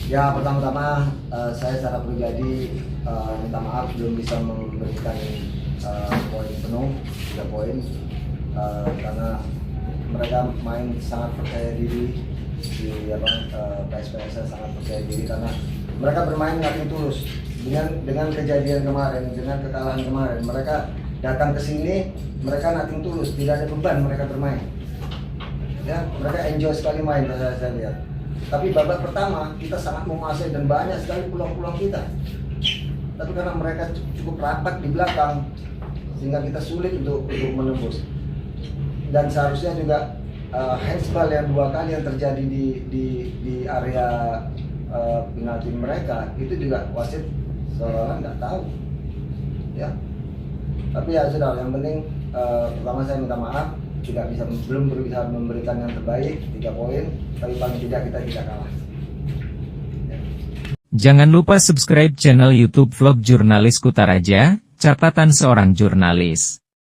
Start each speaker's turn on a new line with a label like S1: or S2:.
S1: Ya, pertama-tama saya secara pribadi minta maaf belum bisa memberikan poin penuh 3 poin karena mereka main sangat percaya diri di PSPS sangat percaya diri karena mereka bermain nothing tulus dengan kejadian kemarin, dengan kekalahan kemarin. Mereka datang ke sini, mereka nothing tulus, tidak ada beban mereka bermain. Ya, mereka enjoy sekali main saya lihat. Tapi babak pertama kita sangat menguasai dan banyak sekali peluang-peluang kita. Tapi karena mereka cukup rapat di belakang, sehingga kita sulit untuk menembus. Dan seharusnya juga handsball yang 2 kali yang terjadi di area penalti mereka itu juga wasit seolah-olah nggak tahu. Ya. Tapi ya sudah, yang penting pertama saya minta maaf. Belum bisa memberikan yang terbaik 3 poin, tapi paling tidak kita tidak kalah. Ya.
S2: Jangan lupa subscribe channel YouTube Vlog Jurnalis Kutaraja, catatan seorang jurnalis.